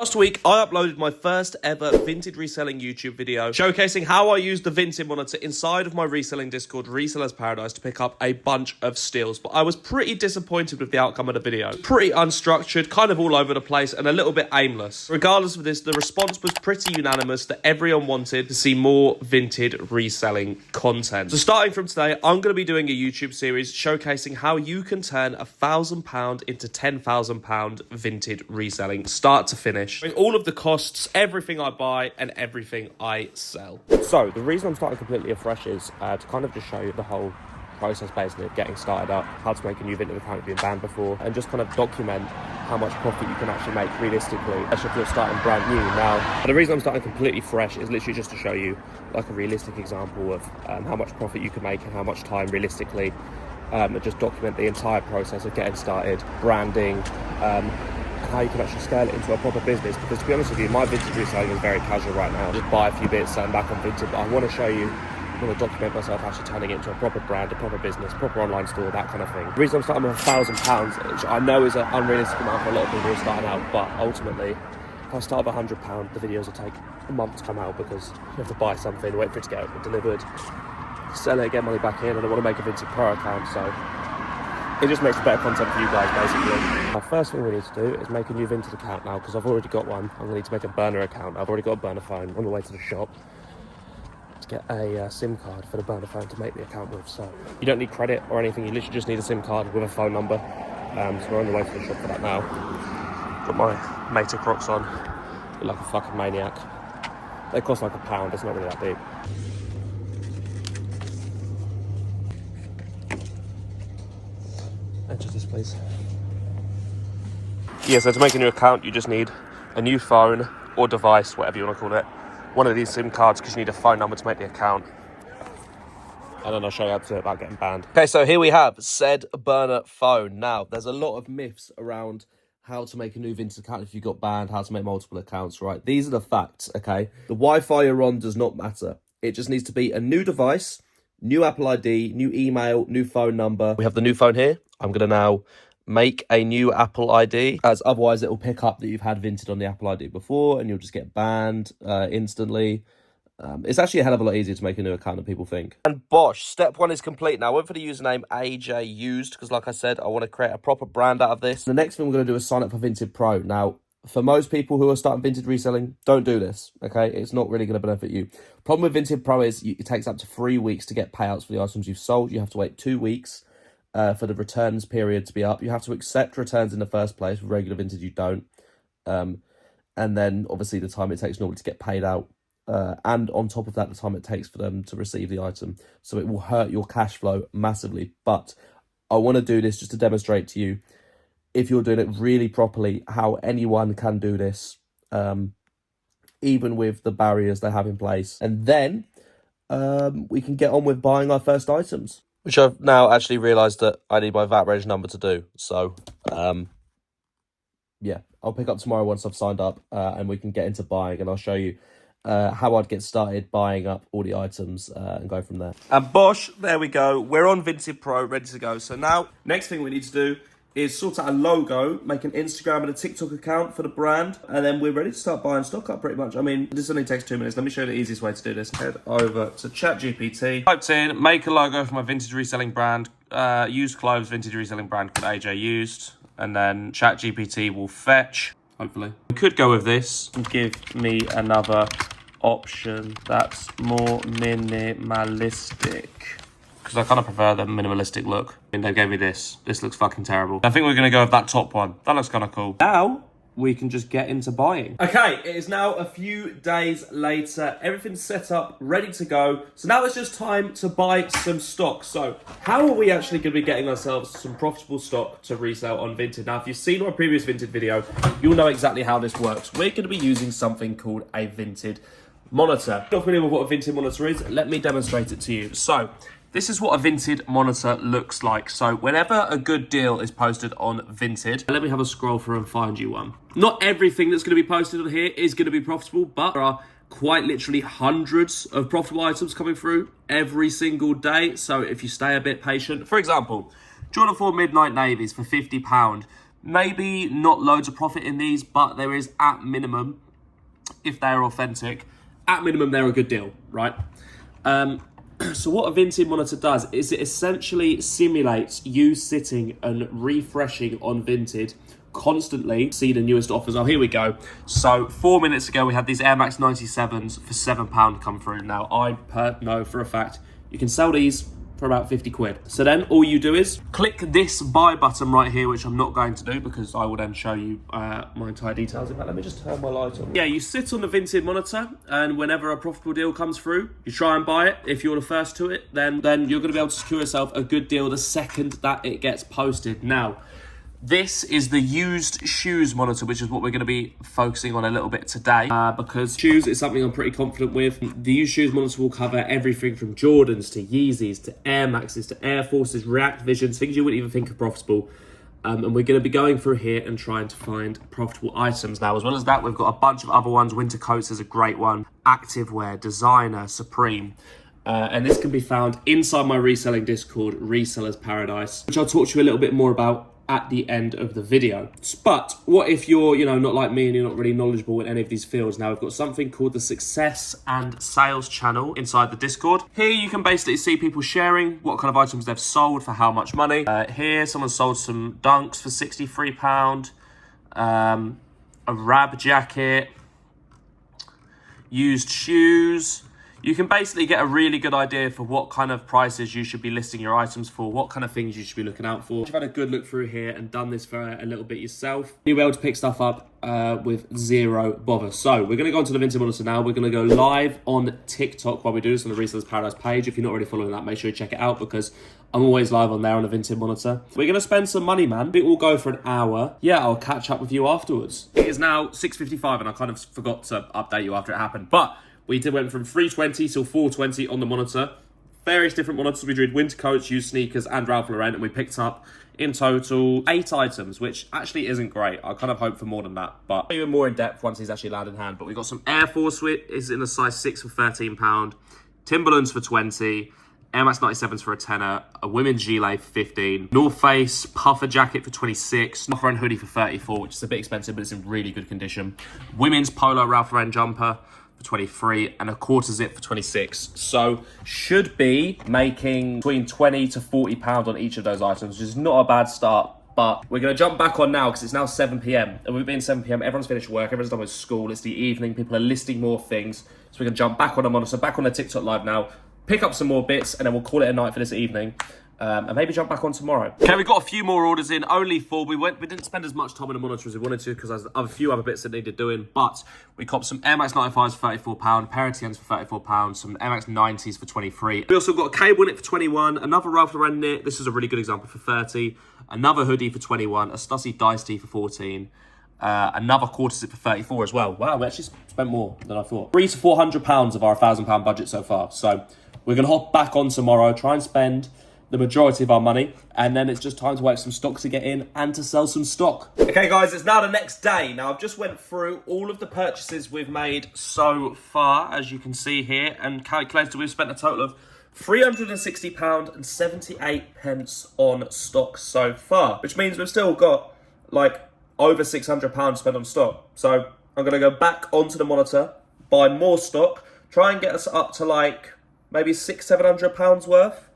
Last week, I uploaded my first ever Vinted reselling YouTube video showcasing how I used the Vinted monitor inside of my reselling Discord, Resellers Paradise, to pick up a bunch of steals. But I was pretty disappointed with the outcome of the video. Pretty unstructured, kind of all over the place, and a little bit aimless. Regardless of this, the response was pretty unanimous that everyone wanted to see more Vinted reselling content. So starting from today, I'm going to be doing a YouTube series showcasing how you can turn £1,000 into £10,000 Vinted reselling, start to finish. With all of the costs, everything I buy, and everything I sell. So, the reason I'm starting completely afresh is to kind of just show you the whole process basically of getting started up, how to make a new Vinted account if you've been banned before, and just kind of document how much profit you can actually make realistically, especially if you're starting brand new. Now, the reason I'm starting completely fresh is literally just to show you like a realistic example of how much profit you can make and how much time realistically, and just document the entire process of getting started, branding, how you can actually scale it into a proper business. Because to be honest with you, my Vinted reselling is very casual right now. Just buy a few bits, sell them back on Vinted, but I want to show you, I want to document myself actually turning it into a proper brand, a proper business, proper online store, that kind of thing. The reason I'm starting with £1,000, which I know is an unrealistic amount for a lot of people who are starting out, but ultimately, if I start with £100, the videos will take a month to come out because you have to buy something, wait for it to get delivered, sell it, get money back in, and I want to make a Vinted Pro account, so it just makes better content for you guys, basically. Now, first thing we need to do is make a new Vinted account now, because I've already got one. I'm going to need to make a burner account. I've already got a burner phone on the way to the shop to get a SIM card for the burner phone to make the account with. So you don't need credit or anything. You literally just need a SIM card with a phone number. So we're on the way to the shop for that now. Got my Meta Crocs on. Look like a fucking maniac. They cost like £1. It's not really that deep. Enter this, please. Yeah, so to make a new account, you just need a new phone or device, whatever you want to call it. One of these SIM cards, because you need a phone number to make the account. And then I'll show you how to do it without getting banned. Okay, so here we have said burner phone. Now, there's a lot of myths around how to make a new Vinted account if you got banned, how to make multiple accounts, right? These are the facts, okay? The Wi-Fi you're on does not matter. It just needs to be a new device, new Apple ID, new email, new phone number. We have the new phone here. I'm going to now make a new Apple ID, as otherwise it will pick up that you've had Vinted on the Apple ID before and you'll just get banned instantly. It's actually a hell of a lot easier to make a new account than people think. And bosh, step one is complete. Now, I went for the username AJ Used because, like I said, I want to create a proper brand out of this. The next thing we're going to do is sign up for Vinted Pro. Now, for most people who are starting Vinted reselling, don't do this, okay? It's not really going to benefit you. Problem with Vinted Pro is it takes up to 3 weeks to get payouts for the items you've sold. You have to wait 2 weeks for the returns period to be up. You have to accept returns in the first place. With regular Vinted, you don't. And then, obviously, the time it takes normally to get paid out. And on top of that, the time it takes for them to receive the item. So it will hurt your cash flow massively. But I want to do this just to demonstrate to you, if you're doing it really properly, how anyone can do this, even with the barriers they have in place. And then we can get on with buying our first items, which I've now actually realised that I need my VAT reg number to do. So, yeah, I'll pick up tomorrow once I've signed up and we can get into buying, and I'll show you how I'd get started buying up all the items and go from there. And bosh, there we go. We're on Vinted Pro, ready to go. So now, next thing we need to do is sort out a logo, make an Instagram and a TikTok account for the brand, and then we're ready to start buying stock up pretty much. I mean, this only takes 2 minutes. Let me show you the easiest way to do this. Head over to ChatGPT. Typed in, make a logo for my vintage reselling brand, used clothes vintage reselling brand called AJ Used, and then ChatGPT will fetch, hopefully. We could go with this and give me another option that's more minimalistic, because I kind of prefer the minimalistic look. And they gave me this. This looks fucking terrible. I think we're going to go with that top one. That looks kind of cool. Now, we can just get into buying. Okay, it is now a few days later. Everything's set up, ready to go. So now it's just time to buy some stock. So how are we actually going to be getting ourselves some profitable stock to resell on Vinted? Now, if you've seen my previous Vinted video, you'll know exactly how this works. We're going to be using something called a Vinted monitor. Not familiar with what a Vinted monitor is? Let me demonstrate it to you. So this is what a Vinted monitor looks like. So whenever a good deal is posted on Vinted, let me have a scroll through and find you one. Not everything that's going to be posted on here is going to be profitable, but there are quite literally hundreds of profitable items coming through every single day. So if you stay a bit patient, for example, Jordan 4 Midnight Navies for £50. Maybe not loads of profit in these, but there is, at minimum, if they're authentic, at minimum they're a good deal, right? So what a Vinted monitor does is it essentially simulates you sitting and refreshing on Vinted constantly. See the newest offers. Oh, here we go. So 4 minutes ago we had these Air Max 97s for £7 come through. Now I know for a fact you can sell these for about 50 quid. So then all you do is click this buy button right here, which I'm not going to do because I will then show you my entire details. In fact, let me just turn my light on. Yeah, you sit on the Vinted monitor, and whenever a profitable deal comes through, you try and buy it. If you're the first to it, then you're gonna be able to secure yourself a good deal the second that it gets posted. Now, this is the used shoes monitor, which is what we're going to be focusing on a little bit today, because shoes is something I'm pretty confident with. The used shoes monitor will cover everything from Jordans to Yeezys to Air Maxes to Air Forces, React Visions, things you wouldn't even think are profitable. And we're going to be going through here and trying to find profitable items. Now, as well as that, we've got a bunch of other ones. Winter Coats is a great one. Activewear, Designer, Supreme. And this can be found inside my reselling Discord, Resellers Paradise, which I'll talk to you a little bit more about at the end of the video. But what if you're, not like me and you're not really knowledgeable in any of these fields? Now, we've got something called the Success and Sales channel inside the Discord. Here you can basically see people sharing what kind of items they've sold for how much money. Here, someone sold some Dunks for £63, a Rab jacket, used shoes. You can basically get a really good idea for what kind of prices you should be listing your items for, what kind of things you should be looking out for. If you've had a good look through here and done this for a little bit yourself, you'll be able to pick stuff up with zero bother. So we're going to go onto the Vinted monitor now. We're going to go live on TikTok while we do this on the Resellers Paradise page. If you're not already following that, make sure you check it out because I'm always live on there on the Vinted monitor. We're going to spend some money, man. I think we'll go for an hour. Yeah, I'll catch up with you afterwards. It is now 6:55 and I kind of forgot to update you after it happened. But we went from 320 till 420 on the monitor. Various different monitors. We did winter coats, used sneakers, and Ralph Lauren, and we picked up in total 8 items, which actually isn't great. I kind of hope for more than that, but even more in depth once he's actually landed in hand. But we got some Air Force is in a size 6 for £13, Timberlands for 20, Air Max 97s for a tenner, a women's gilet for 15, North Face puffer jacket for 26, Ralph Lauren hoodie for 34, which is a bit expensive, but it's in really good condition. Women's polo Ralph Lauren jumper for 23 and a quarter zip for 26. So should be making between 20 to 40 pounds on each of those items, which is not a bad start. But we're going to jump back on now because it's now 7 p.m. and we've been 7 p.m. Everyone's finished work, everyone's done with school, it's the evening, people are listing more things. So we're going to jump back on the monitor, back on the TikTok live now, pick up some more bits, and then we'll call it a night for this evening. And maybe jump back on tomorrow. Okay, we've got a few more orders in, only 4. We didn't spend as much time on the monitor as we wanted to because there's a few other bits that needed doing, but we copped some Air Max 95s for £34, pair of TNs for £34, some Air Max 90s for 23. We also got a cable knit for 21, another Ralph Lauren knit, this is a really good example, for 30, another hoodie for 21, a Stussy Dice tee for 14, another quarter zip for 34 as well. Wow, we actually spent more than I thought. £300 to £400 of our £1,000 budget so far, so we're going to hop back on tomorrow, try and spend the majority of our money, and then it's just time to wait for some stock to get in and to sell some stock. Okay guys, it's now the next day. Now I've just went through all of the purchases we've made so far, as you can see here, and calculated we've spent a total of £360 and 78 pence on stock so far, which means we've still got like over £600 spent on stock. So I'm gonna go back onto the monitor, buy more stock, try and get us up to like maybe £600-700 worth.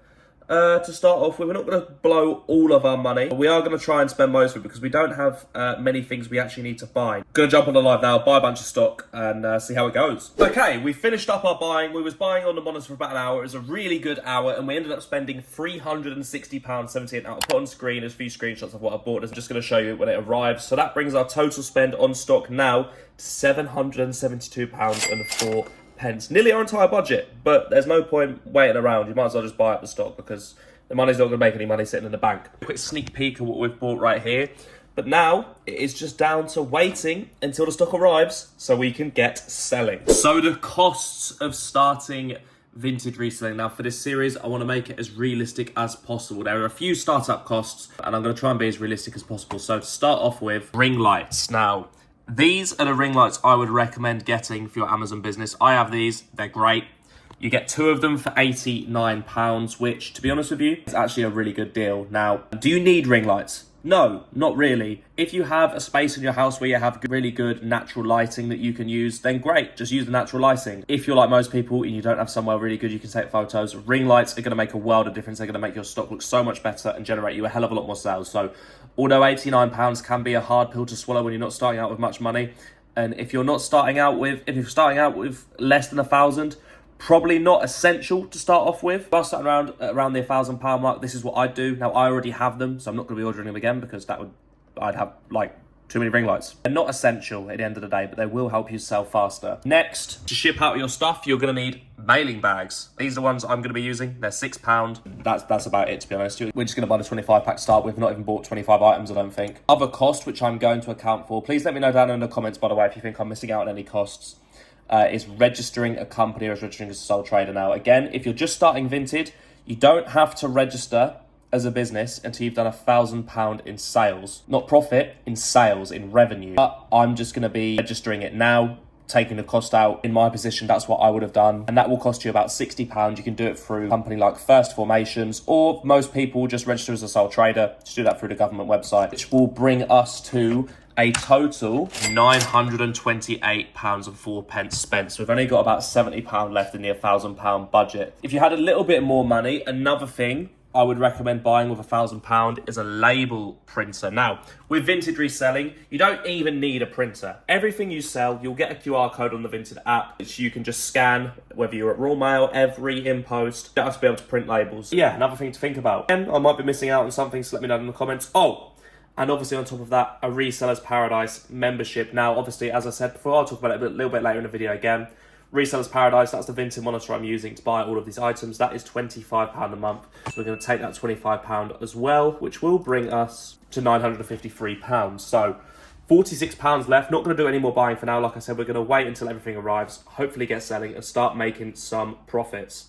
To start off with. We're not going to blow all of our money. We are going to try and spend most of it because we don't have many things we actually need to buy. Going to jump on the live now, buy a bunch of stock and see how it goes. Okay, we finished up our buying. We was buying on the monitor for about an hour. It was a really good hour and we ended up spending £360.78. I'll put on screen there's a few screenshots of what I bought. I'm just going to show you when it arrives. So that brings our total spend on stock now to £772.04. Nearly our entire budget, but there's no point waiting around. You might as well just buy up the stock because the money's not going to make any money sitting in the bank. Quick sneak peek of what we've bought right here. But now it is just down to waiting until the stock arrives so we can get selling. So the costs of starting Vinted reselling. Now for this series, I want to make it as realistic as possible. There are a few startup costs and I'm going to try and be as realistic as possible. So to start off with, ring lights. Now, these are the ring lights I would recommend getting for your Amazon business. I have these, they're great. You get 2 of them for £89, which, to be honest with you, is actually a really good deal. Now, do you need ring lights? No, not really. If you have a space in your house where you have really good natural lighting that you can use, then great, just use the natural lighting. If you're like most people and you don't have somewhere really good you can take photos, ring lights are going to make a world of difference. They're going to make your stock look so much better and generate you a hell of a lot more sales. So although £89 can be a hard pill to swallow when you're not starting out with much money, and if you're starting out with less than 1,000, probably not essential to start off with. If I start around the £1,000 mark, this is what I do. Now, I already have them, so I'm not going to be ordering them again because I'd have like too many ring lights. They're not essential at the end of the day, but they will help you sell faster. Next, to ship out your stuff, you're going to need mailing bags. These are the ones I'm going to be using. They're £6. That's about it, to be honest. We're just going to buy the 25 pack to start with. We've not even bought 25 items, I don't think. Other cost, which I'm going to account for. Please let me know down in the comments, by the way, if you think I'm missing out on any costs. Is registering a company or is registering as a sole trader. Now, again, if you're just starting Vinted, you don't have to register as a business until you've done £1,000 in sales. Not profit, in sales, in revenue. But I'm just going to be registering it now, taking the cost out. In my position, that's what I would have done. And that will cost you about £60. You can do it through a company like First Formations, or most people just register as a sole trader. Just do that through the government website, which will bring us to a total £928.04 spent. So we've only got about £70 left in the £1,000 budget. If you had a little bit more money, another thing I would recommend buying with £1,000 is a label printer. Now, with Vinted reselling, you don't even need a printer. Everything you sell, you'll get a QR code on the Vinted app, which you can just scan, whether you're at Royal Mail, Every, InPost. You don't have to be able to print labels. Yeah, another thing to think about. Again, I might be missing out on something, so let me know in the comments. Oh, and obviously on top of that, a Resellers Paradise membership. Now, obviously, as I said before, I'll talk about it a little bit later in the video again. Resellers Paradise, that's the Vinted monitor I'm using to buy all of these items. That is £25 a month. So we're going to take that £25 as well, which will bring us to £953. So £46 left. Not going to do any more buying for now. Like I said, we're going to wait until everything arrives, hopefully get selling and start making some profits.